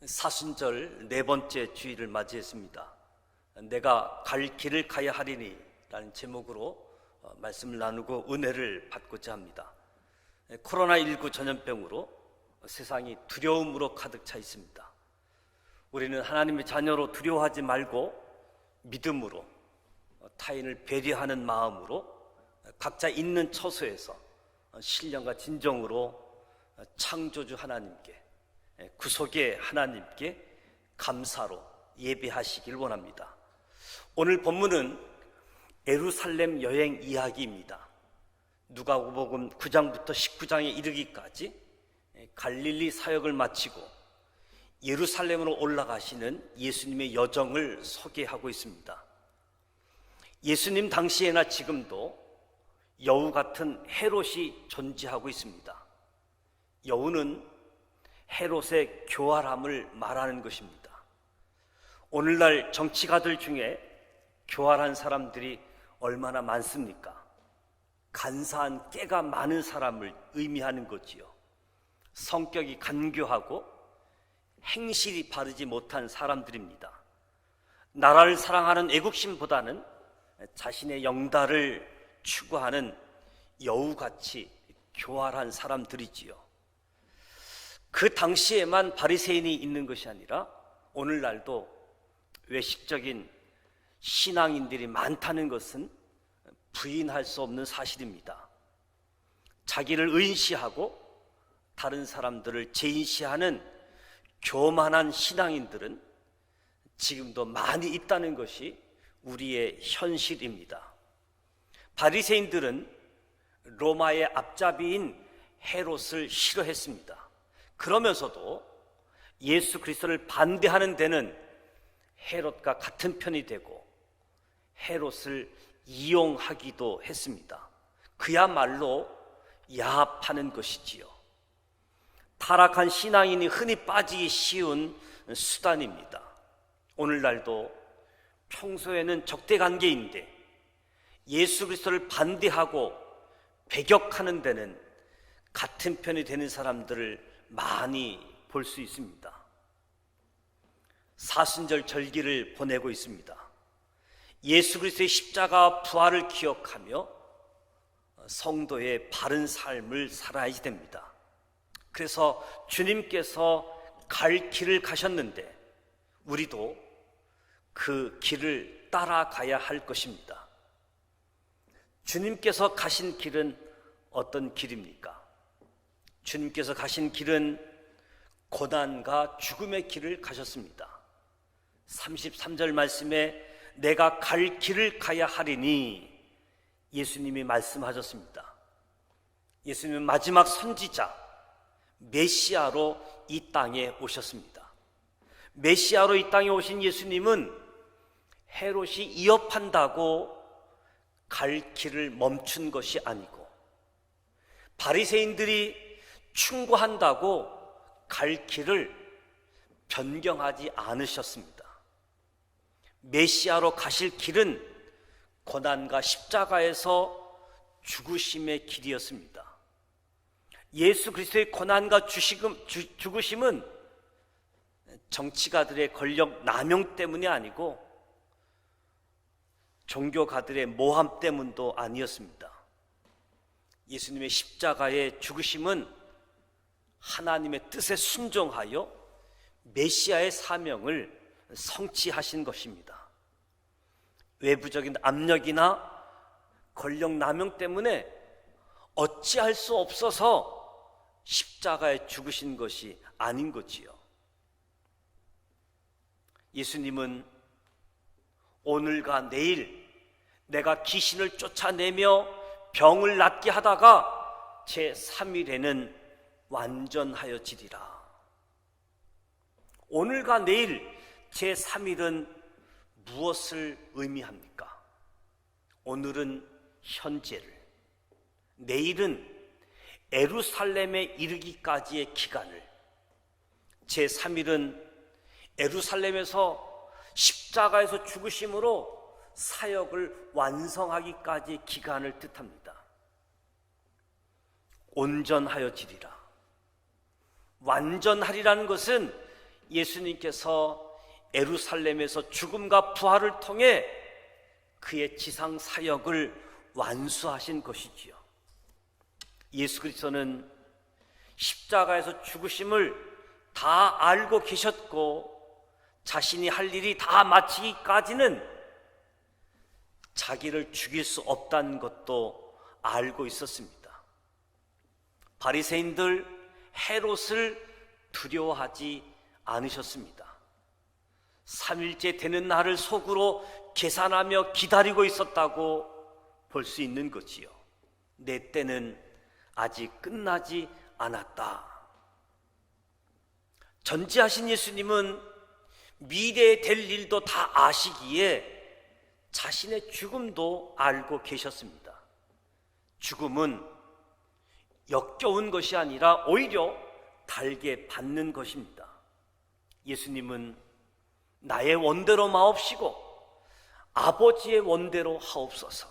사순절 네 번째 주일을 맞이했습니다. 내가 갈 길을 가야 하리니 라는 제목으로 말씀을 나누고 은혜를 받고자 합니다. 코로나19 전염병으로 세상이 두려움으로 가득 차 있습니다. 우리는 하나님의 자녀로 두려워하지 말고 믿음으로 타인을 배려하는 마음으로 각자 있는 처소에서 신령과 진정으로 창조주 하나님께, 구속의 하나님께 감사로 예배하시길 원합니다. 오늘 본문은 예루살렘 여행 이야기입니다. 누가복음 9장부터 19장에 이르기까지 갈릴리 사역을 마치고 예루살렘으로 올라가시는 예수님의 여정을 소개하고 있습니다. 예수님 당시에나 지금도 여우 같은 헤롯이 존재하고 있습니다. 여우는 헤롯의 교활함을 말하는 것입니다. 오늘날 정치가들 중에 교활한 사람들이 얼마나 많습니까? 간사한 깨가 많은 사람을 의미하는 거지요. 성격이 간교하고 행실이 바르지 못한 사람들입니다. 나라를 사랑하는 애국심보다는 자신의 영달을 추구하는 여우같이 교활한 사람들이지요. 그 당시에만 바리새인이 있는 것이 아니라 오늘날도 외식적인 신앙인들이 많다는 것은 부인할 수 없는 사실입니다. 자기를 의인시하고 다른 사람들을 제인시하는 교만한 신앙인들은 지금도 많이 있다는 것이 우리의 현실입니다. 바리새인들은 로마의 앞잡이인 헤롯을 싫어했습니다. 그러면서도 예수 그리스도를 반대하는 데는 헤롯과 같은 편이 되고 헤롯을 이용하기도 했습니다. 그야말로 야합하는 것이지요. 타락한 신앙인이 흔히 빠지기 쉬운 수단입니다. 오늘날도 평소에는 적대관계인데 예수 그리스도를 반대하고 배격하는 데는 같은 편이 되는 사람들을 많이 볼 수 있습니다. 사순절 절기를 보내고 있습니다. 예수 그리스도의 십자가 부활을 기억하며 성도의 바른 삶을 살아야지 됩니다. 그래서 주님께서 갈 길을 가셨는데 우리도 그 길을 따라가야 할 것입니다. 주님께서 가신 길은 어떤 길입니까? 주님께서 가신 길은 고난과 죽음의 길을 가셨습니다. 33절 말씀에 내가 갈 길을 가야 하리니 예수님이 말씀하셨습니다. 예수님은 마지막 선지자 메시아로 이 땅에 오셨습니다. 메시아로 이 땅에 오신 예수님은 헤롯이 이업한다고 갈 길을 멈춘 것이 아니고 바리새인들이 충고한다고 갈 길을 변경하지 않으셨습니다. 메시아로 가실 길은 고난과 십자가에서 죽으심의 길이었습니다. 예수 그리스도의 고난과 죽으심은 정치가들의 권력 남용 때문이 아니고 종교가들의 모함 때문도 아니었습니다. 예수님의 십자가의 죽으심은 하나님의 뜻에 순종하여 메시아의 사명을 성취하신 것입니다. 외부적인 압력이나 권력 남용 때문에 어찌할 수 없어서 십자가에 죽으신 것이 아닌 거지요. 예수님은 오늘과 내일 내가 귀신을 쫓아내며 병을 낫게 하다가 제3일에는 완전하여지리라. 오늘과 내일 제3일은 무엇을 의미합니까? 오늘은 현재를, 내일은 예루살렘에 이르기까지의 기간을, 제3일은 예루살렘에서 십자가에서 죽으심으로 사역을 완성하기까지의 기간을 뜻합니다. 온전하여지리라. 완전하리라는 것은 예수님께서 예루살렘에서 죽음과 부활을 통해 그의 지상 사역을 완수하신 것이지요. 예수 그리스도는 십자가에서 죽으심을 다 알고 계셨고 자신이 할 일이 다 마치기까지는 자기를 죽일 수 없다는 것도 알고 있었습니다. 바리새인들 헤롯을 두려워하지 않으셨습니다. 3일째 되는 날을 속으로 계산하며 기다리고 있었다고 볼 수 있는 거지요. 내 때는 아직 끝나지 않았다. 전지하신 예수님은 미래에 될 일도 다 아시기에 자신의 죽음도 알고 계셨습니다. 죽음은 역겨운 것이 아니라 오히려 달게 받는 것입니다. 예수님은 나의 원대로 마옵시고 아버지의 원대로 하옵소서.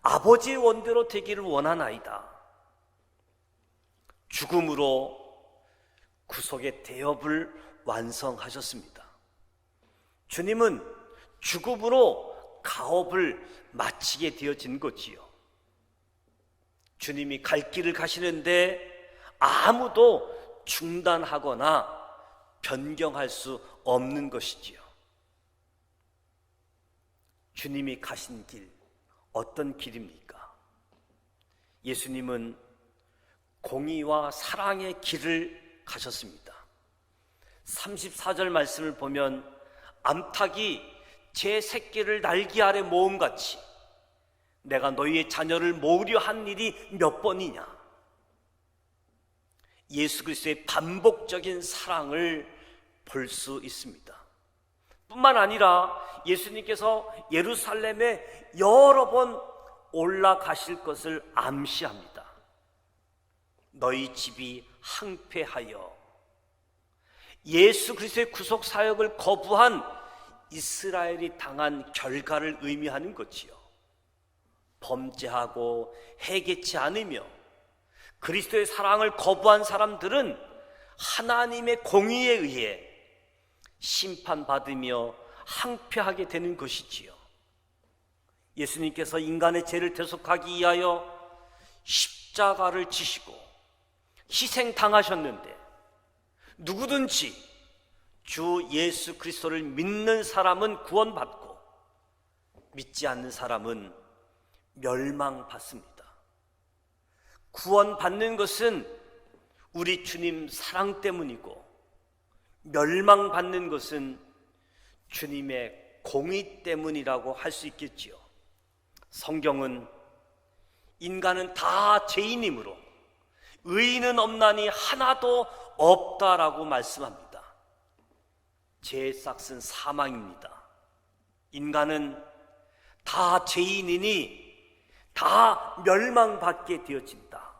아버지의 원대로 되기를 원하나이다. 죽음으로 구속의 대업을 완성하셨습니다. 주님은 죽음으로 가업을 마치게 되어진 거지요. 주님이 갈 길을 가시는데 아무도 중단하거나 변경할 수 없는 것이지요. 주님이 가신 길, 어떤 길입니까? 예수님은 공의와 사랑의 길을 가셨습니다. 34절 말씀을 보면 암탉이 제 새끼를 날개 아래 모음같이 내가 너희의 자녀를 모으려 한 일이 몇 번이냐. 예수 그리스도의 반복적인 사랑을 볼 수 있습니다. 뿐만 아니라 예수님께서 예루살렘에 여러 번 올라가실 것을 암시합니다. 너희 집이 항폐하여. 예수 그리스도의 구속 사역을 거부한 이스라엘이 당한 결과를 의미하는 것이요. 범죄하고 회개치 않으며 그리스도의 사랑을 거부한 사람들은 하나님의 공의에 의해 심판받으며 항폐하게 되는 것이지요. 예수님께서 인간의 죄를 대속하기 위하여 십자가를 지시고 희생당하셨는데 누구든지 주 예수 그리스도를 믿는 사람은 구원받고 믿지 않는 사람은 멸망받습니다. 구원받는 것은 우리 주님 사랑 때문이고 멸망받는 것은 주님의 공의 때문이라고 할 수 있겠지요. 성경은 인간은 다 죄인이므로 의인은 없나니 하나도 없다라고 말씀합니다. 죄의 싹은 사망입니다. 인간은 다 죄인이니 다 멸망받게 되어진다.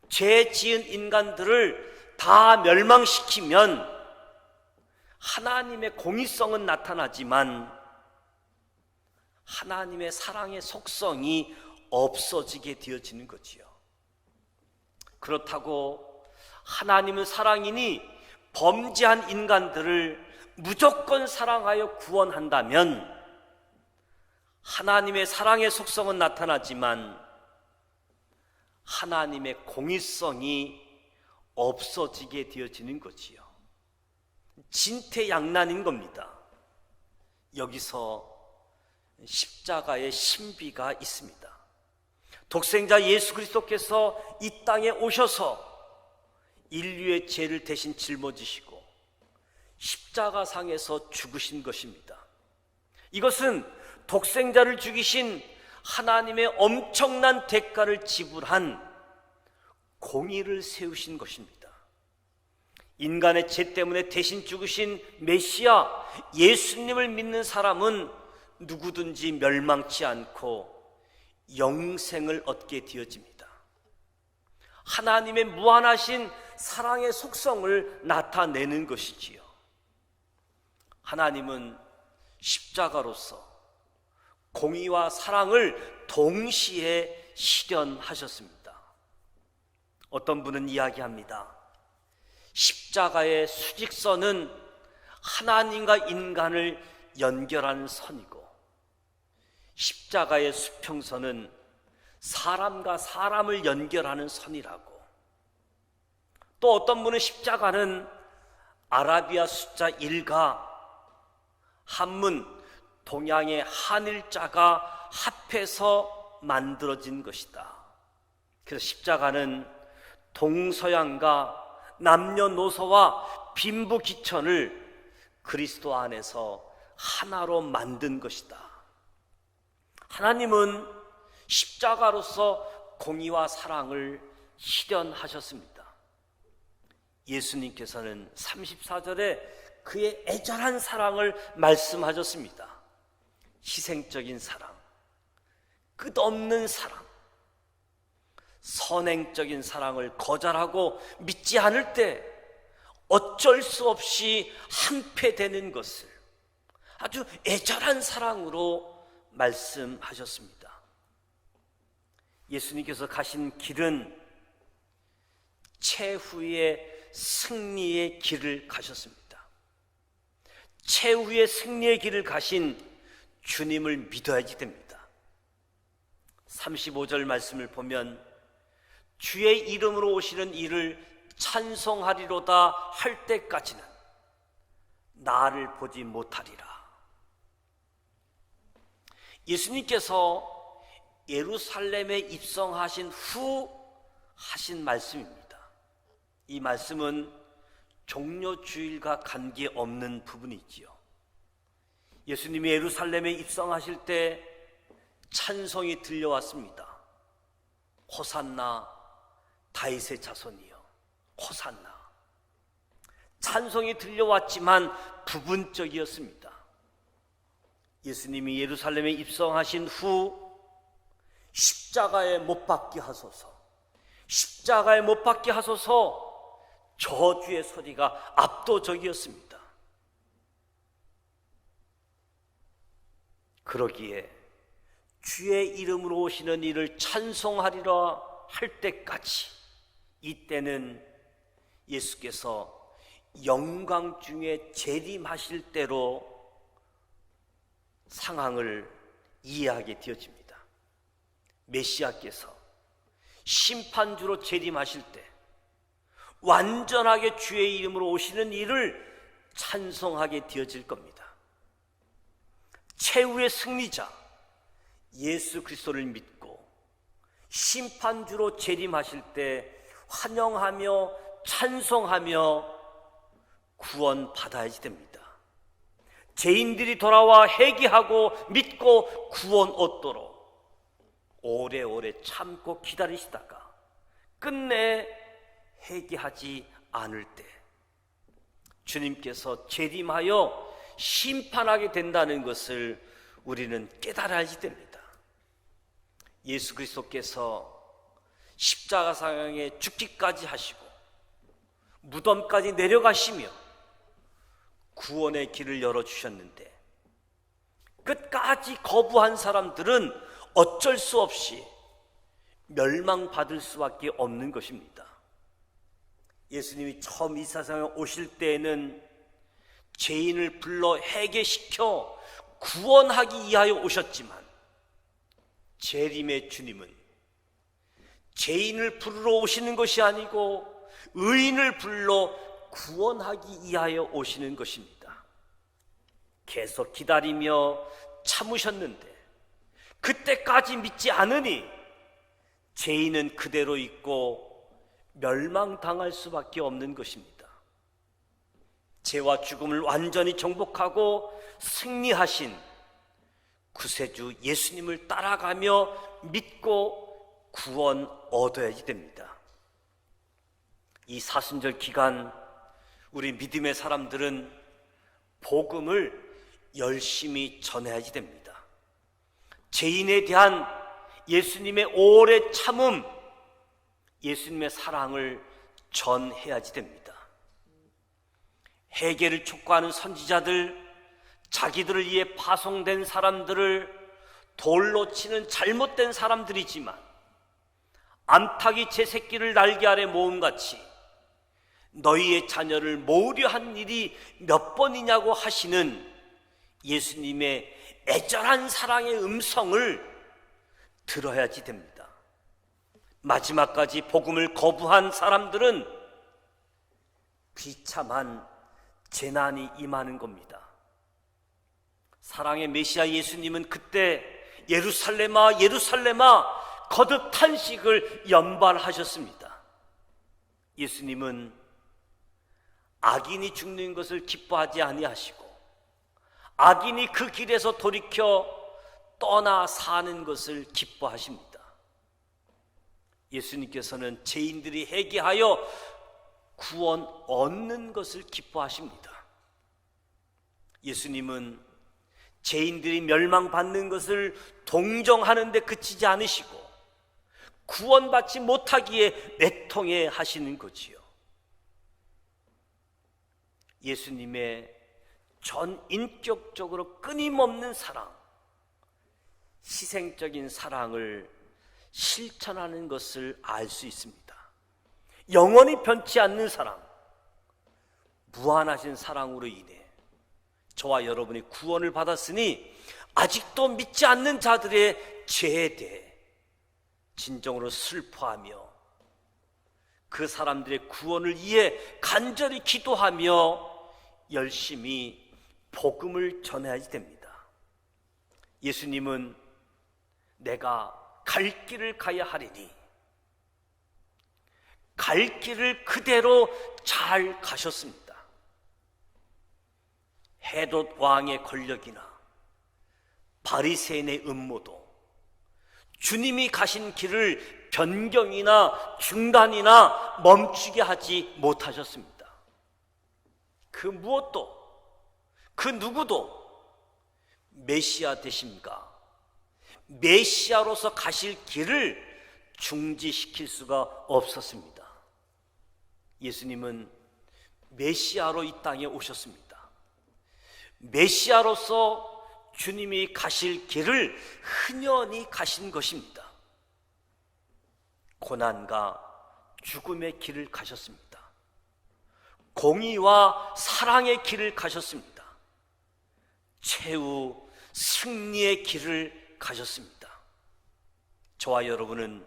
죄 지은 인간들을 다 멸망시키면 하나님의 공의성은 나타나지만 하나님의 사랑의 속성이 없어지게 되어지는 거지요. 그렇다고 하나님은 사랑이니 범죄한 인간들을 무조건 사랑하여 구원한다면 하나님의 사랑의 속성은 나타나지만 하나님의 공의성이 없어지게 되어지는 거지요. 진퇴양난인 겁니다. 여기서 십자가의 신비가 있습니다. 독생자 예수 그리스도께서 이 땅에 오셔서 인류의 죄를 대신 짊어지시고 십자가상에서 죽으신 것입니다. 이것은 독생자를 죽이신 하나님의 엄청난 대가를 지불한 공의를 세우신 것입니다. 인간의 죄 때문에 대신 죽으신 메시아 예수님을 믿는 사람은 누구든지 멸망치 않고 영생을 얻게 되어집니다. 하나님의 무한하신 사랑의 속성을 나타내는 것이지요. 하나님은 십자가로서 공의와 사랑을 동시에 실현하셨습니다. 어떤 분은 이야기합니다. 십자가의 수직선은 하나님과 인간을 연결하는 선이고, 십자가의 수평선은 사람과 사람을 연결하는 선이라고. 또 어떤 분은 십자가는 아라비아 숫자 1과 한문 동양의 한일자가 합해서 만들어진 것이다. 그래서 십자가는 동서양과 남녀노소와 빈부귀천을 그리스도 안에서 하나로 만든 것이다. 하나님은 십자가로서 공의와 사랑을 실현하셨습니다. 예수님께서는 34절에 그의 애절한 사랑을 말씀하셨습니다. 희생적인 사랑, 끝없는 사랑, 선행적인 사랑을 거절하고 믿지 않을 때 어쩔 수 없이 한패되는 것을 아주 애절한 사랑으로 말씀하셨습니다. 예수님께서 가신 길은 최후의 승리의 길을 가셨습니다. 최후의 승리의 길을 가신 주님을 믿어야지 됩니다. 35절 말씀을 보면 주의 이름으로 오시는 이를 찬송하리로다 할 때까지는 나를 보지 못하리라. 예수님께서 예루살렘에 입성하신 후 하신 말씀입니다. 이 말씀은 종료주일과 관계없는 부분이지요. 예수님이 예루살렘에 입성하실 때 찬송이 들려왔습니다. 호산나 다윗의 자손이여, 호산나. 찬송이 들려왔지만 부분적이었습니다. 예수님이 예루살렘에 입성하신 후 십자가에 못 박게 하소서, 십자가에 못 박게 하소서, 저주의 소리가 압도적이었습니다. 그러기에 주의 이름으로 오시는 이를 찬송하리라 할 때까지, 이때는 예수께서 영광 중에 재림하실 때로 상황을 이해하게 되어집니다. 메시아께서 심판주로 재림하실 때 완전하게 주의 이름으로 오시는 이를 찬송하게 되어질 겁니다. 최후의 승리자 예수 그리스도를 믿고 심판주로 재림하실 때 환영하며 찬송하며 구원받아야지 됩니다. 죄인들이 돌아와 회개하고 믿고 구원 얻도록 오래오래 참고 기다리시다가 끝내 회개하지 않을 때 주님께서 재림하여 심판하게 된다는 것을 우리는 깨달아야지 됩니다. 예수 그리스도께서 십자가상에 죽기까지 하시고 무덤까지 내려가시며 구원의 길을 열어주셨는데 끝까지 거부한 사람들은 어쩔 수 없이 멸망받을 수밖에 없는 것입니다. 예수님이 처음 이 세상에 오실 때에는 죄인을 불러 회개시켜 구원하기 위하여 오셨지만 재림의 주님은 죄인을 부르러 오시는 것이 아니고 의인을 불러 구원하기 위하여 오시는 것입니다. 계속 기다리며 참으셨는데 그때까지 믿지 않으니 죄인은 그대로 있고 멸망당할 수밖에 없는 것입니다. 죄와 죽음을 완전히 정복하고 승리하신 구세주 예수님을 따라가며 믿고 구원 얻어야지 됩니다. 이 사순절 기간 우리 믿음의 사람들은 복음을 열심히 전해야지 됩니다. 죄인에 대한 예수님의 오래 참음, 예수님의 사랑을 전해야지 됩니다. 회개를 촉구하는 선지자들, 자기들을 위해 파송된 사람들을 돌로 치는 잘못된 사람들이지만 암탉이 제 새끼를 날개 아래 모음같이 너희의 자녀를 모으려 한 일이 몇 번이냐고 하시는 예수님의 애절한 사랑의 음성을 들어야지 됩니다. 마지막까지 복음을 거부한 사람들은 비참한 재난이 임하는 겁니다. 사랑의 메시아 예수님은 그때 예루살렘아 예루살렘아 거듭 탄식을 연발하셨습니다. 예수님은 악인이 죽는 것을 기뻐하지 아니하시고 악인이 그 길에서 돌이켜 떠나 사는 것을 기뻐하십니다. 예수님께서는 죄인들이 회개하여 구원 얻는 것을 기뻐하십니다. 예수님은 죄인들이 멸망받는 것을 동정하는 데 그치지 않으시고 구원받지 못하기에 애통해 하시는 거지요. 예수님의 전 인격적으로 끊임없는 사랑, 희생적인 사랑을 실천하는 것을 알 수 있습니다. 영원히 변치 않는 사랑, 무한하신 사랑으로 인해 저와 여러분이 구원을 받았으니 아직도 믿지 않는 자들의 죄에 대해 진정으로 슬퍼하며 그 사람들의 구원을 위해 간절히 기도하며 열심히 복음을 전해야지 됩니다. 예수님은 내가 갈 길을 가야 하리니 갈 길을 그대로 잘 가셨습니다. 헤롯 왕의 권력이나 바리새인의 음모도 주님이 가신 길을 변경이나 중단이나 멈추게 하지 못하셨습니다. 그 무엇도 그 누구도 메시아 되심과 메시아로서 가실 길을 중지시킬 수가 없었습니다. 예수님은 메시아로 이 땅에 오셨습니다. 메시아로서 주님이 가실 길을 흔연히 가신 것입니다. 고난과 죽음의 길을 가셨습니다. 공의와 사랑의 길을 가셨습니다. 최후 승리의 길을 가셨습니다. 저와 여러분은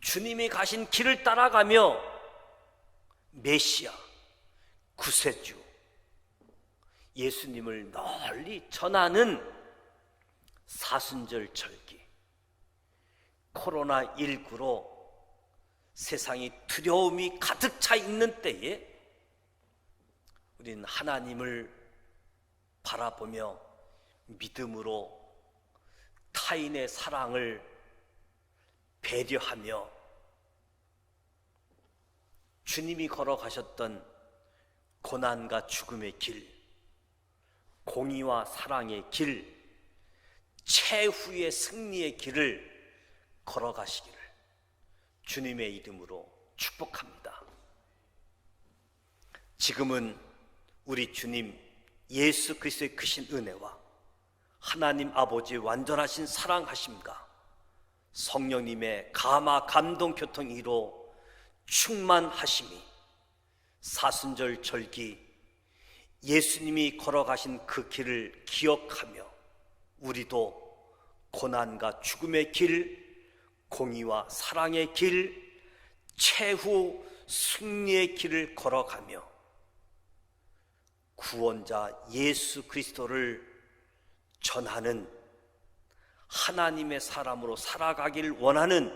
주님이 가신 길을 따라가며 메시아, 구세주, 예수님을 널리 전하는 사순절 절기, 코로나19로 세상이 두려움이 가득 차 있는 때에 우리는 하나님을 바라보며 믿음으로 타인의 사랑을 배려하며 주님이 걸어가셨던 고난과 죽음의 길, 공의와 사랑의 길, 최후의 승리의 길을 걸어가시기를 주님의 이름으로 축복합니다. 지금은 우리 주님 예수 그리스도의 크신 은혜와 하나님 아버지의 완전하신 사랑하심과 성령님의 감화 감동 교통 이로 충만하심이 사순절 절기 예수님이 걸어가신 그 길을 기억하며 우리도 고난과 죽음의 길, 공의와 사랑의 길, 최후 승리의 길을 걸어가며 구원자 예수 그리스도를 전하는 하나님의 사람으로 살아가길 원하는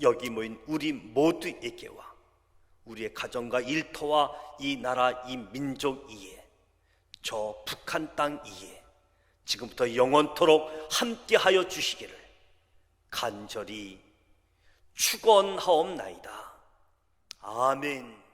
여기 모인 우리 모두에게와 우리의 가정과 일터와 이 나라 이 민족 위에 저 북한 땅 위에 지금부터 영원토록 함께하여 주시기를 간절히 축원하옵나이다. 아멘.